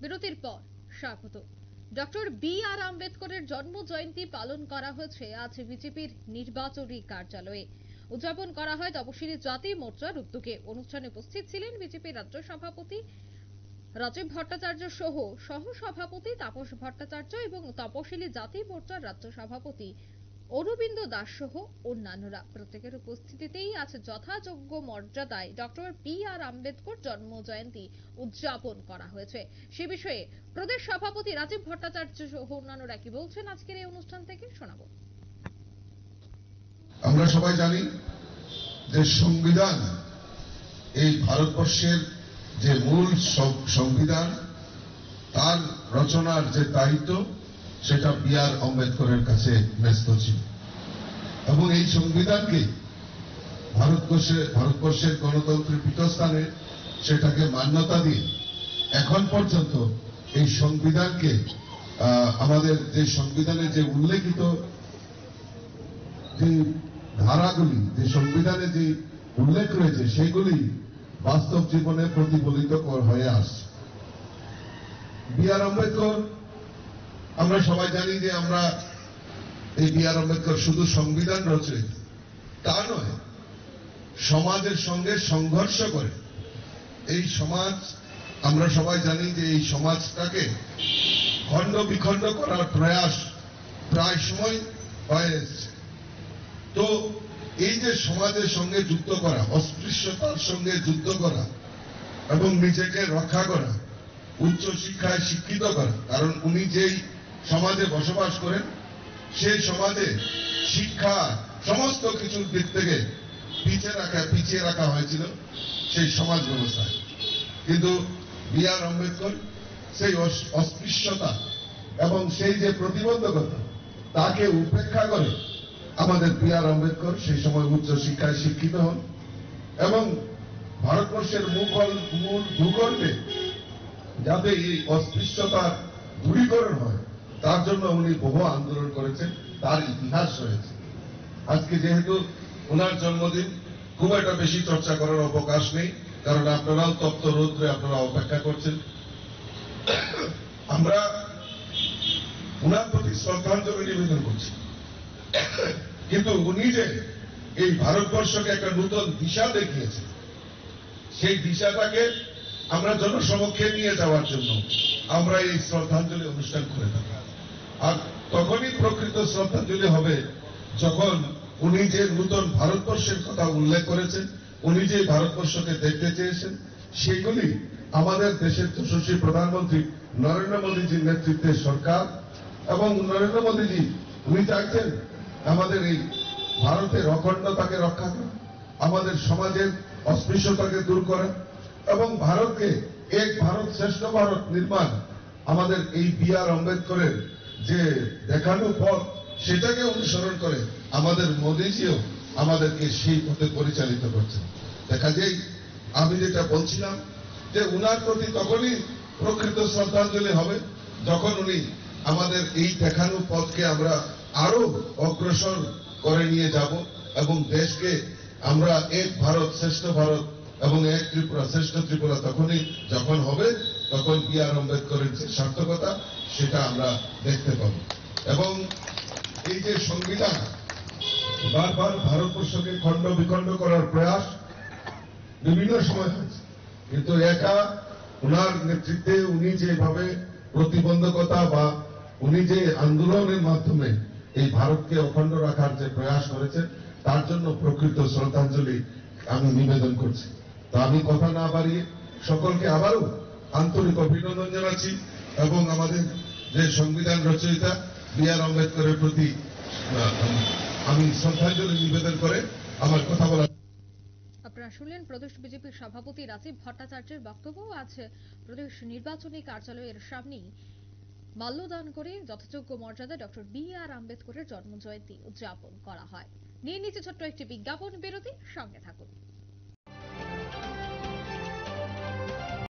বিরতির পর স্বাগত। Doctor B.R.. আম্বেদকরের জন্ম জয়ন্তী পালন করা হয়েছে আজ বিজেপির নির্বাচনী কার্যালয়ে। উদযাপন করা হয় তপশিলি জাতি মোর্চার উদ্যোগে। অনুষ্ঠানে উপস্থিত ছিলেন বিজেপি রাজ্য সভাপতি রাজীব ভট্টাচার্য সহ সভাপতি তাপস ভট্টাচার্য এবং তপশিলি জাতি মোর্চার রাজ্য সভাপতি অরবিন্দ দাস সহ অন্যান্যরা। প্রত্যেকের উপস্থিতিতেই আজ যথাযোগ্য মর্যাদায় ডক্টর বি.আর. আম্বেদকর জন্ম জয়ন্তী উদযাপন করা হয়েছে। সে বিষয়ে প্রদেশ সভাপতি রাজীব ভট্টাচার্য সহ অন্যান্যরা কি বলছেন আজকের এই অনুষ্ঠান থেকে শোনাবো। আমরা সবাই জানি যে সংবিধান এই ভারতবর্ষের যে মূল সংবিধান তার রচনার যে দায়িত্ব সেটা বি.আর. আম্বেদকরের কাছে ন্যস্ত ছিল এবং এই সংবিধানকে ভারতবর্ষের গণতন্ত্রের পীঠস্থানে সেটাকে মান্যতা দিয়ে এখন পর্যন্ত এই সংবিধানকে আমাদের যে সংবিধানে যে উল্লেখিত যে ধারাগুলি যে সংবিধানে যে উল্লেখ রয়েছে সেগুলি বাস্তব জীবনে প্রতিফলিত হয়ে আসছে। বি.আর. আম্বেদকর আমরা সবাই জানি যে আমরা এই বি.আর. আম্বেদকর শুধু সংবিধান রচয়িতা তা নয়, সমাজের সঙ্গে সংঘর্ষ করে এই সমাজ, আমরা সবাই জানি যে এই সমাজটাকে খণ্ড বিখণ্ড করার প্রয়াস প্রায় সময় হয়ে এসছে। তো এই যে সমাজের সঙ্গে যুদ্ধ করা, অস্পৃশ্যতার সঙ্গে যুদ্ধ করা এবং নিজেকে রক্ষা করা, উচ্চ শিক্ষায় শিক্ষিত করা, কারণ উনি যেই সমাজে বসবাস করেন সেই সমাজে শিক্ষা সমস্ত কিছুর দিক থেকে পিছিয়ে রাখা হয়েছিল সেই সমাজ ব্যবস্থায়। কিন্তু বি.আর. আম্বেদকর সেই অস্পৃশ্যতা এবং সেই যে প্রতিবন্ধকতা তাকে উপেক্ষা করে আমাদের বি.আর. আম্বেদকর সেই সময় উচ্চ শিক্ষায় শিক্ষিত হন এবং ভারতবর্ষের মূল ভূখণ্ডে যাতে এই অস্পৃশ্যতার দূরীকরণ হয় তার জন্য উনি বহু আন্দোলন করেছেন, তার ইতিহাস রয়েছে। আজকে যেহেতু ওনার জন্মদিন, খুব একটা বেশি চর্চা করার অবকাশ নেই, কারণ আপনারাও তপ্ত রৌদ্রে আপনারা অপেক্ষা করছেন। আমরা ওনার প্রতি শ্রদ্ধাঞ্জলি নিবেদন করছি, কিন্তু উনি যে এই ভারতবর্ষকে একটা নতুন দিশা দেখিয়েছেন সেই দিশাটাকে আমরা জনসমক্ষে নিয়ে যাওয়ার জন্য আমরা এই শ্রদ্ধাঞ্জলি অনুষ্ঠান করে থাকি। আর তখনই প্রকৃত শ্রদ্ধাঞ্জলি হবে যখন উনি যে নতুন ভারতবর্ষের কথা উল্লেখ করেছেন, উনি যে ভারতবর্ষকে দেখতে চেয়েছেন, সেগুলি আমাদের দেশের যশস্বী প্রধানমন্ত্রী নরেন্দ্র মোদীজির নেতৃত্বে সরকার এবং নরেন্দ্র মোদীজি উনি চাইছেন আমাদের এই ভারতের অখণ্ডতাকে রক্ষা করা, আমাদের সমাজের অস্পৃশ্যতাকে দূর করা এবং ভারতকে এক ভারত শ্রেষ্ঠ ভারত নির্মাণ, আমাদের এই বি.আর. আম্বেদকরের যে দেখানো পথ সেটাকে অনুসরণ করে আমাদের মোদীজিও আমাদেরকে সেই পথে পরিচালিত করছেন। দেখা যায় আমি যেটা বলছিলাম যে উনার প্রতি তখনই প্রকৃত শ্রদ্ধাঞ্জলি হবে যখন উনি আমাদের এই দেখানো পথকে আমরা আরো অগ্রসর করে নিয়ে যাব এবং দেশকে আমরা এক ভারত শ্রেষ্ঠ ভারত এবং এক ত্রিপুরা শ্রেষ্ঠ ত্রিপুরা তখনই যখন হবে তখন বি.আর. আম্বেদকরের যে সার্থকতা সেটা আমরা দেখতে পাব। এবং এই যে সংবিধান বারবার ভারতবর্ষকে খণ্ড বিখণ্ড করার প্রয়াস বিভিন্ন সময় হয়েছে, কিন্তু একা উনার নেতৃত্বে উনি যেভাবে প্রতিবন্ধকতা বা উনি যে আন্দোলনের মাধ্যমে এই ভারতকে অখণ্ড রাখার যে প্রয়াস করেছেন তার জন্য প্রকৃত শ্রদ্ধাঞ্জলি আমি নিবেদন করছি। তো আমি কথা না বাড়িয়ে সকলকে আবারও আন্তরিক অভিনন্দন জানাচ্ছি এবং আমাদের যে সংবিধান রচয়িতা বি.আর. আম্বেদকরের প্রতি আমি শ্রদ্ধাঞ্জলি নিবেদন করে আমার কথা বলা। আপনারা শুনলেন প্রদেশ বিজেপির সভাপতি রাজীব ভট্টাচার্যের বক্তব্য। আজ প্রদেশ নির্বাচনী কার্যালয়ের সামনেই মাল্যদান করে যথাযোগ্য মর্যাদা ডক্টর বি.আর. আম্বেদকরের জন্ম জয়ন্তী উদযাপন করা হয়। নিয়ে নিচে ছোট্ট একটি বিজ্ঞাপন বিরতি, সঙ্গে থাকুন।